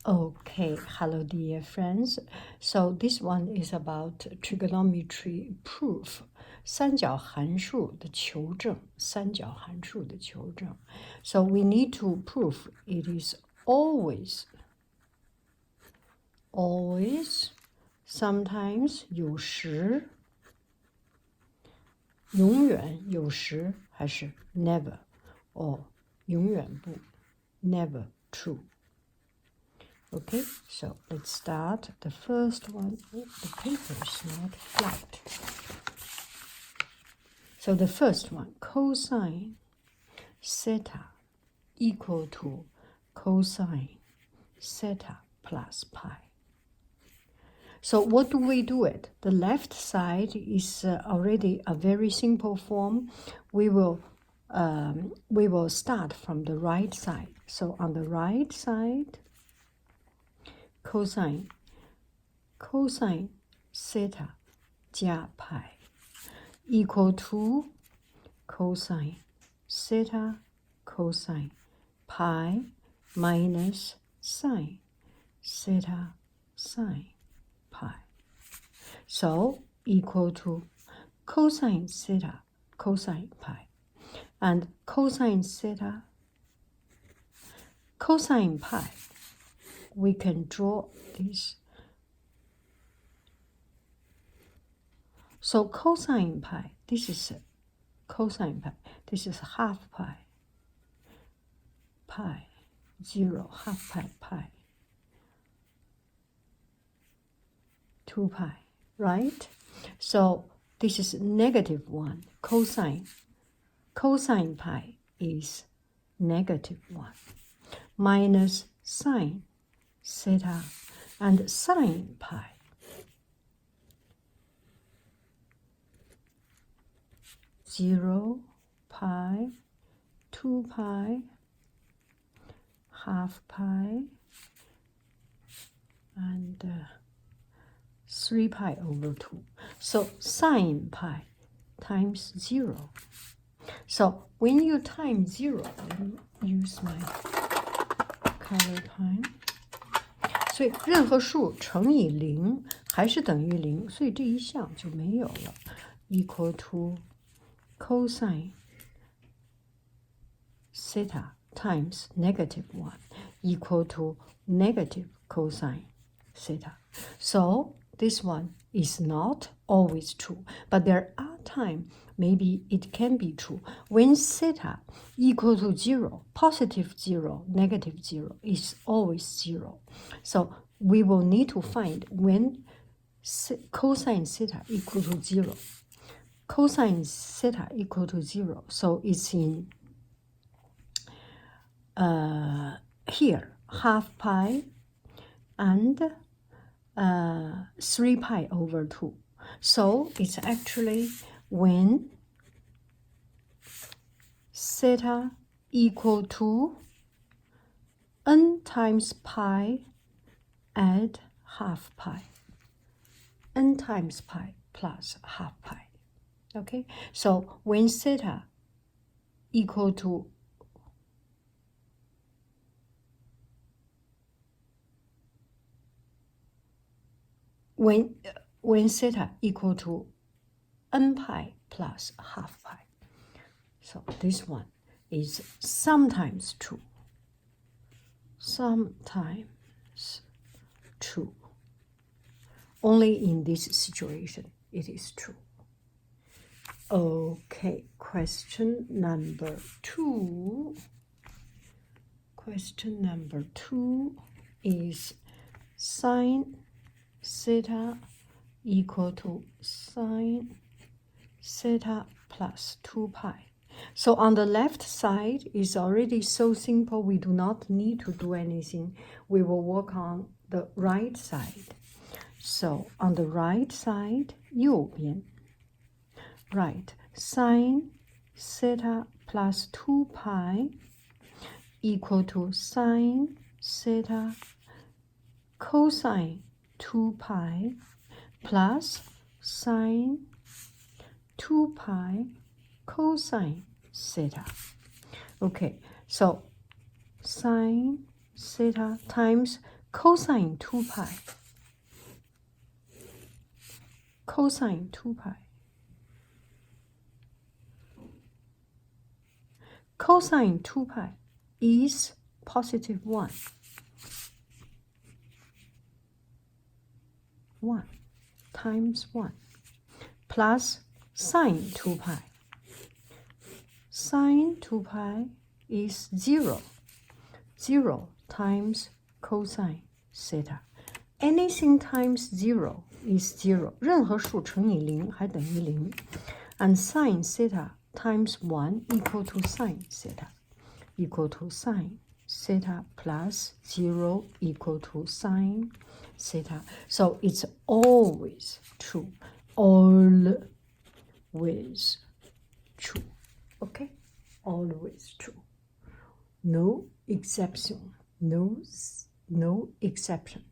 Okay, hello dear friends. So this one is about trigonometry proof. 三角函数的求证，三角函数的求证。So we need to prove it is always, sometimes 有时，永远有时还是 never, or 永远不 never true. Okay, so let's start. The first one, the paper is not flat. So the first one, cosine theta equal to cosine theta plus pi. So what do we do it? The left side is already a very simple form. We will start from the right side. So on the right side, cosine theta 加 pi equal to cosine theta cosine pi minus sine theta sine pi. So equal to cosine theta cosine pi and cosine theta cosine pi. We can draw this. So cosine pi, this is cosine pi, this is half pi, 0, half pi, 2 pi, right? So this is negative 1, cosine pi is negative 1, minus sine theta and sine pi. Zero, pi, 2 pi, half pi, and 3 pi over 2. So sine pi times 0. So when you times 0, let me use my color pen. 所以任何数乘以0还是等于0，所以这一项就没有了。Equal to cosine theta times negative 1 equal to negative cosine theta. So this one is not always true, but there are times maybe it can be true. When theta equal to 0, positive 0, negative 0 is always 0. So we will need to find when cosine theta equal to 0. Cosine theta equal to 0, so it's in here, half pi and 3 pi over 2. So it's actually when theta equal to n times pi add half pi, n times pi plus half pi. Okay, so when theta equal to when theta equal to n pi plus half pi. So this one is sometimes true. Sometimes true. Only in this situation it is true. Okay, question number 2. Question number 2 is sine theta equal to sine theta plus 2 pi. So on the left side is already so simple, we do not need to do anything. We will work on the right side. So on the right side, 右边 right, sine theta plus 2 pi equal to sine theta cosine 2 pi plus sine 2 pi cosine theta. Okay, so sine theta times cosine 2 pi. Cosine 2 pi. Cosine 2 pi is positive 1. 1 times 1 plus sine 2 pi. Sine 2 pi is 0. 0 times cosine theta. Anything times 0 is 0. 任何数乘以0还等于0。And sine theta times 1 equal to sine theta. Equal to sine theta plus 0 equal to sine theta. So it's always true. Always true. Okay? Always true. No exception. No exception.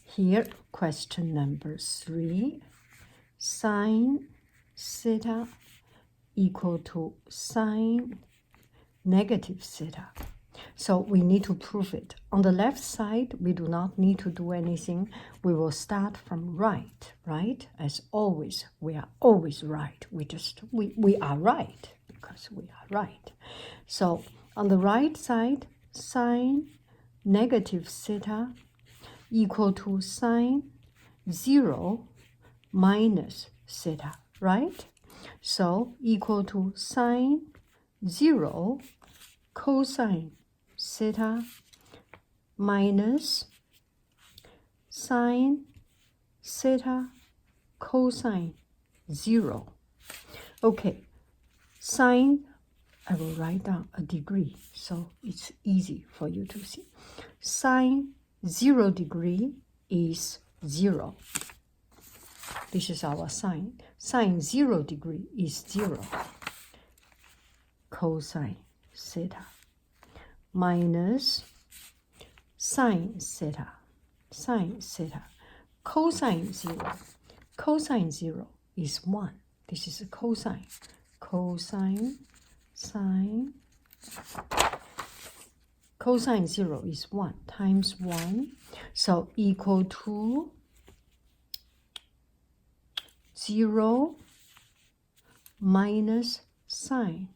Here, question number 3. Sine theta equal to sine negative theta. So we need to prove it. On the left side, we do not need to do anything. We will start from right? As always, we are always right. We are right because we are right. So on the right side, sine negative theta equal to sine 0 minus theta, right? So equal to sine 0 cosine theta minus sine theta cosine 0. Okay, sine, I will write down a degree so it's easy for you to see. Sine 0 degree is 0. This is our sine. Sine 0 degree is 0. Cosine theta minus sine theta. Sine theta. Cosine 0. Cosine 0 is 1. This is a cosine. Cosine, sine. Cosine 0 is 1 times 1. So equal to 0 minus sine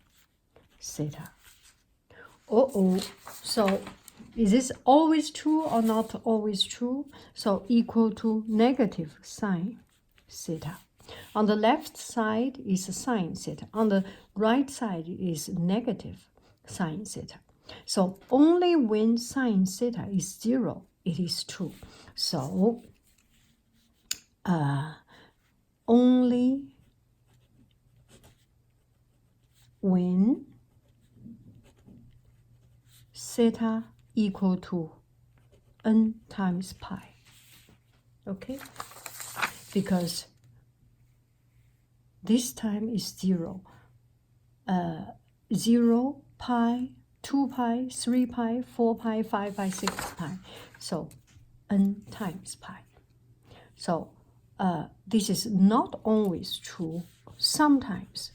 theta. So is this always true or not always true? So equal to negative sine theta. On the left side is sine theta. On the right side is negative sine theta. So only when sine theta is 0, it is true. So only when theta equal to n times pi. Okay? Because this time is 0. 0, pi, 2 pi, 3 pi, 4 pi, 5 pi, 6 pi. So n times pi. So this is not always true. Sometimes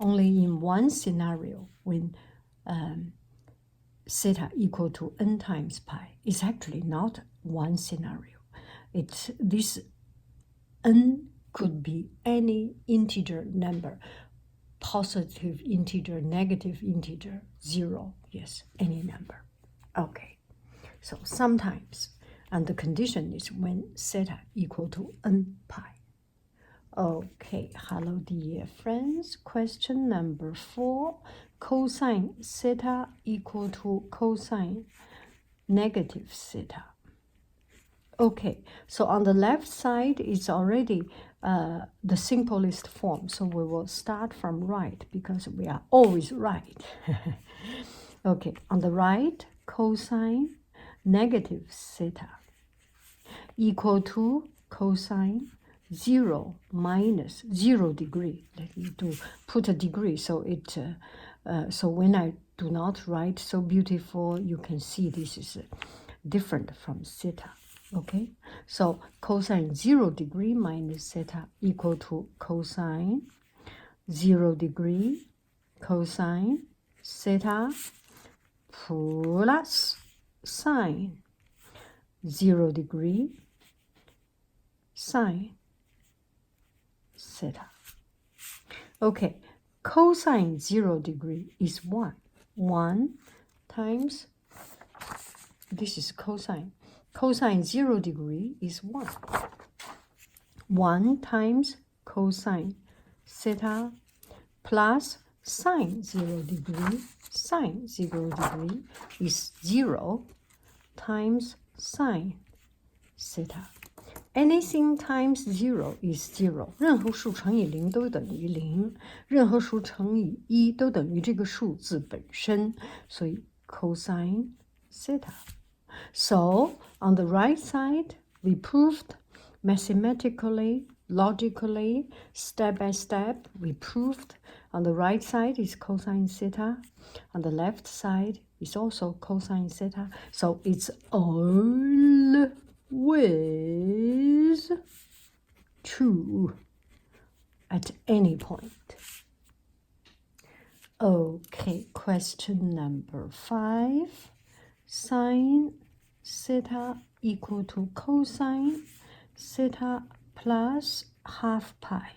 only in one scenario when theta equal to n times pi. It's actually not one scenario. This n could be any integer number, positive integer, negative integer, 0, yes, any number. Okay, so sometimes, and the condition is when theta equal to n pi. Okay, hello dear friends. Question number 4. Cosine theta equal to cosine negative theta. Okay, so on the left side is already the simplest form. So we will start from right because we are always right. Okay, on the right, cosine negative theta equal to cosine 0 minus 0 degree. Let me put a degree so it so when I do not write so beautiful, you can see this is different from theta. Okay, so cosine 0 degree minus theta equal to cosine 0 degree cosine theta plus sine 0 degree sine theta. Okay, cosine 0 degree is 1. 1 times, this is cosine. Cosine 0 degree is 1. 1 times cosine theta plus sine 0 degree. Sine 0 degree is 0 times sine theta. Anything times 0 is 0. 任何数乘以0都等于0，任何数乘以1都等于这个数字本身，所以 cosine theta. So on the right side, we proved mathematically, logically, step by step, we proved on the right side is cosine theta, on the left side is also cosine theta. So it's always true at any point. Okay, question number 5. Sine theta equal to cosine theta plus half pi.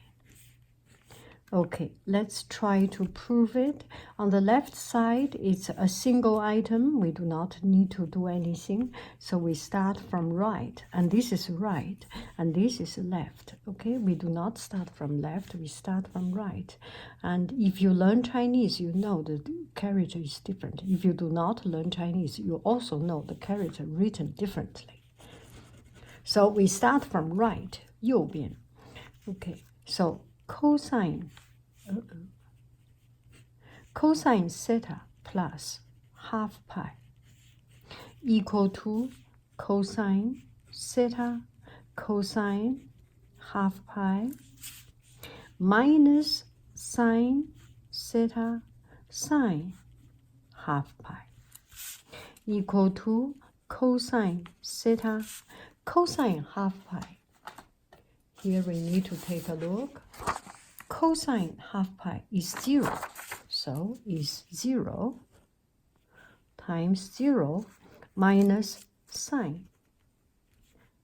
Okay, let's try to prove it. On the left side, it's a single item. We do not need to do anything. So we start from right. And this is right. And this is left. Okay, we do not start from left. We start from right. And if you learn Chinese, you know the character is different. If you do not learn Chinese, you also know the character written differently. So we start from right, 右边. Okay, so cosine theta plus half pi equal to cosine theta cosine half pi minus sine theta sine half pi equal to cosine theta cosine half pi. Here we need to take a look. Cosine half pi is 0, so is 0 times 0 minus sine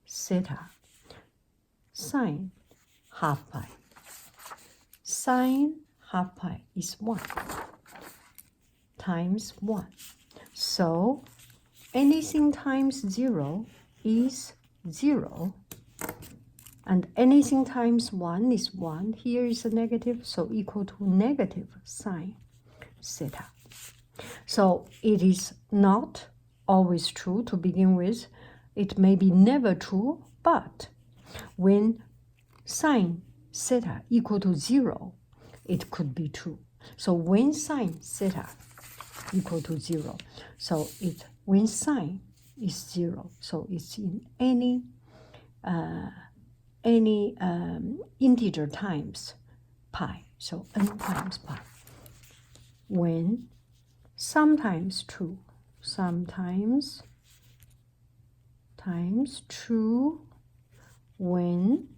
theta sine half pi. Sine half pi is 1 times 1. So anything times 0 is 0. And anything times 1 is 1. Here is a negative, so equal to negative sine theta. So it is not always true to begin with. It may be never true, but when sine theta equal to 0, it could be true. So when sine theta equal to 0, so when sine is 0, so it's in any integer times pi, so n times pi. When sometimes true, sometimes times true, when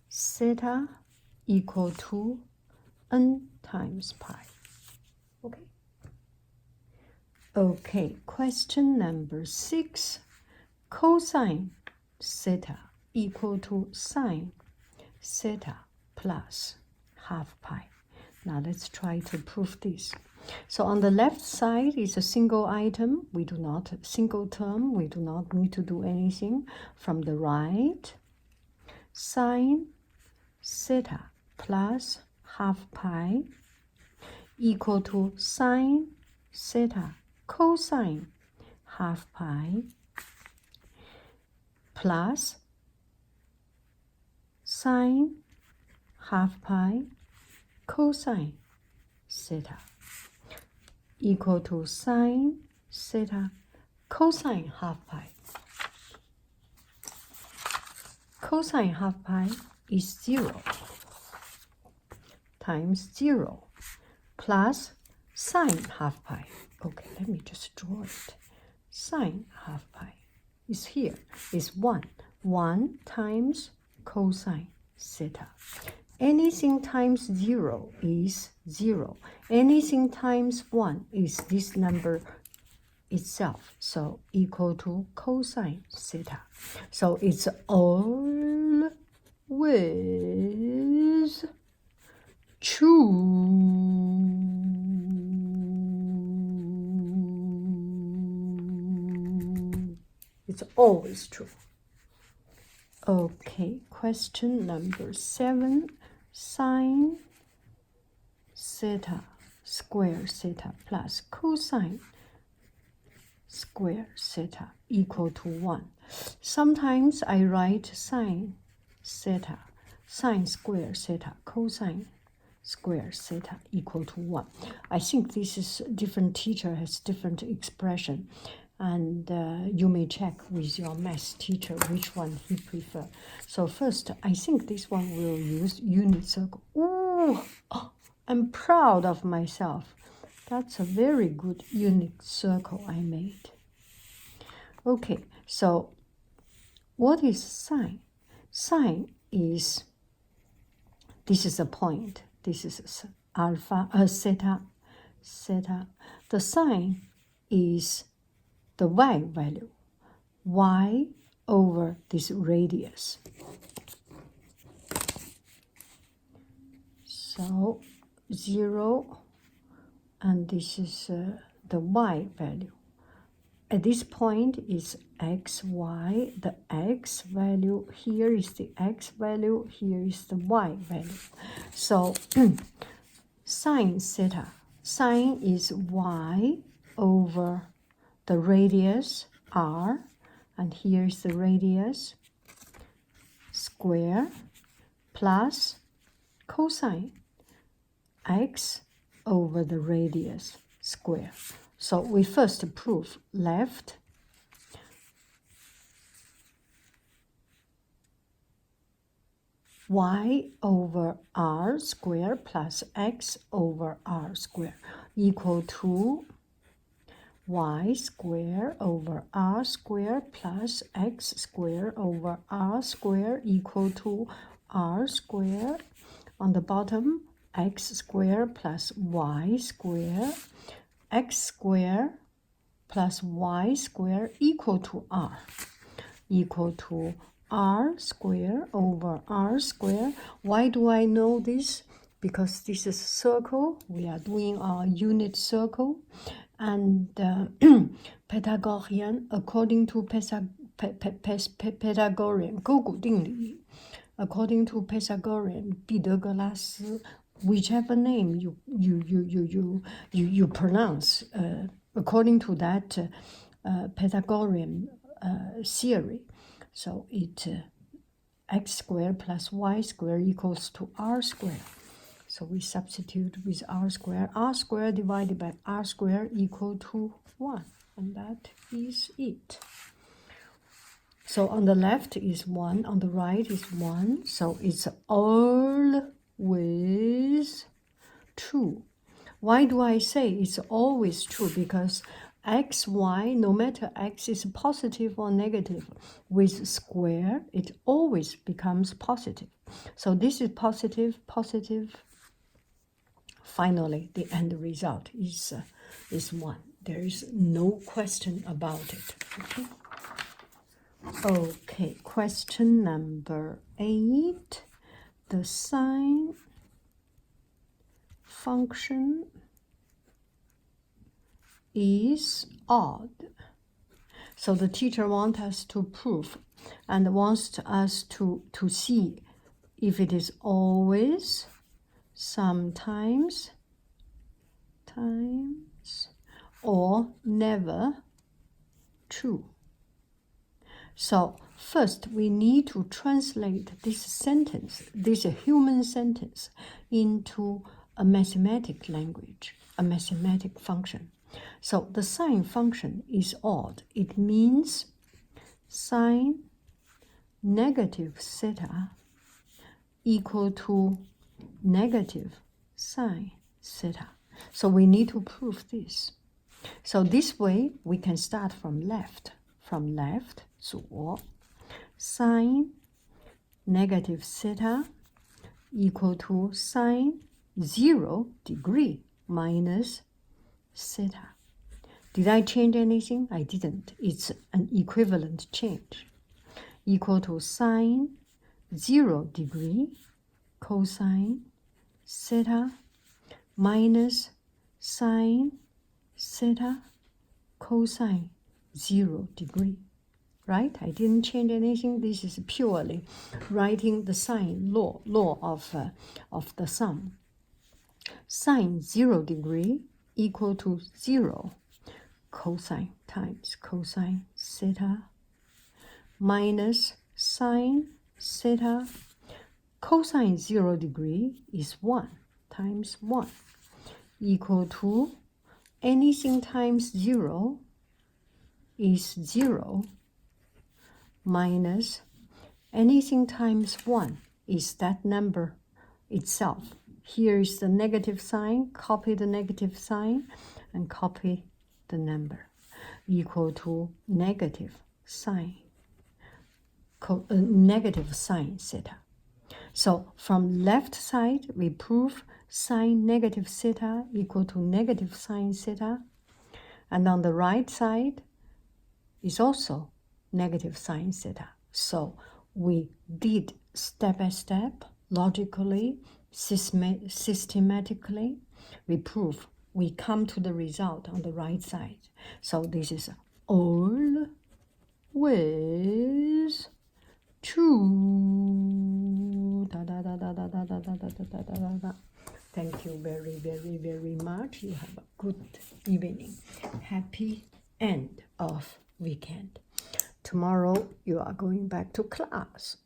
theta equal to n times pi. Okay. Okay, question number 6. Cosine theta equal to sine theta plus half pi. Now let's try to prove this. So on the left side is a single item. Single term. We do not need to do anything. From the right, sine theta plus half pi equal to sine theta cosine half pi plus sine half pi cosine theta equal to sine theta cosine half pi. Cosine half pi is 0 times 0 plus sine half pi. Okay, let me just draw it. Sine half pi is here, is 1. 1 times cosine theta anything times 0 is 0. Anything times 1 is this number itself, so equal to cosine theta. So it's always true. It's always true. Okay, question number 7. Sine theta square theta plus cosine square theta equal to 1. Sometimes I write sine theta, sine square theta, cosine square theta equal to 1. I think this is different teacher has different expression, and you may check with your math teacher which one he prefer. So first, I think this one will use unit circle. Ooh, oh, I'm proud of myself. That's a very good unit circle I made. Okay, so what is sine? Sine is, this is a point. This is alpha, theta, theta. The sine is the y value, y over this radius. So 0, and this is the y value. At this point is x, y. The x value, here is the x value, here is the y value. So sine theta, sine is y over the radius r, and here is the radius square, plus cosine x over the radius square. So we first prove left y over r square plus x over r square equal to y square over r square plus x square over r square equal to r square. On the bottom, x square plus y square, x square plus y square equal to r, equal to r square over r square. Why do I know this? Because this is circle. We are doing our unit circle. And Pythagorean, according to Pythagorean 勾股定理, according to Pythagorean 毕德哥拉斯, whichever name you pronounce, according to that Pythagorean theory, so it x squared plus y squared equals to r squared. So we substitute with r squared divided by r squared equal to 1. And that is it. So on the left is 1, on the right is 1. So it's always true. Why do I say it's always true? Because x, y, no matter x is positive or negative, with square, it always becomes positive. So this is positive, positive. Finally, the end result is 1. There is no question about it. Okay, question number 8. The sine function is odd. So the teacher wants us to prove and wants us to see if it is always, sometimes, times, or never true. So first we need to translate this sentence, this human sentence, into a mathematical language, a mathematical function. So the sine function is odd. It means sine negative theta equal to negative sine theta. So we need to prove this. So this way we can start from left. From left, 左 sine negative theta equal to sine 0 degree minus theta. Did I change anything? I didn't. It's an equivalent change. Equal to sine 0 degree cosine theta minus sine theta cosine 0 degree. Right? I didn't change anything. This is purely writing the sine law of the sum. Sine 0 degree equal to 0 cosine times cosine theta minus sine theta cosine 0 degree is 1 times 1 equal to anything times 0 is 0 minus anything times 1 is that number itself. Here is the negative sign, copy the negative sign and copy the number equal to negative sine theta. So from left side, we prove sine negative theta equal to negative sine theta. And on the right side is also negative sine theta. So we did step by step, logically, systematically, we prove, we come to the result on the right side. So this is always true. Thank you very, very, very much. You have a good evening. Happy end of weekend. Tomorrow you are going back to class.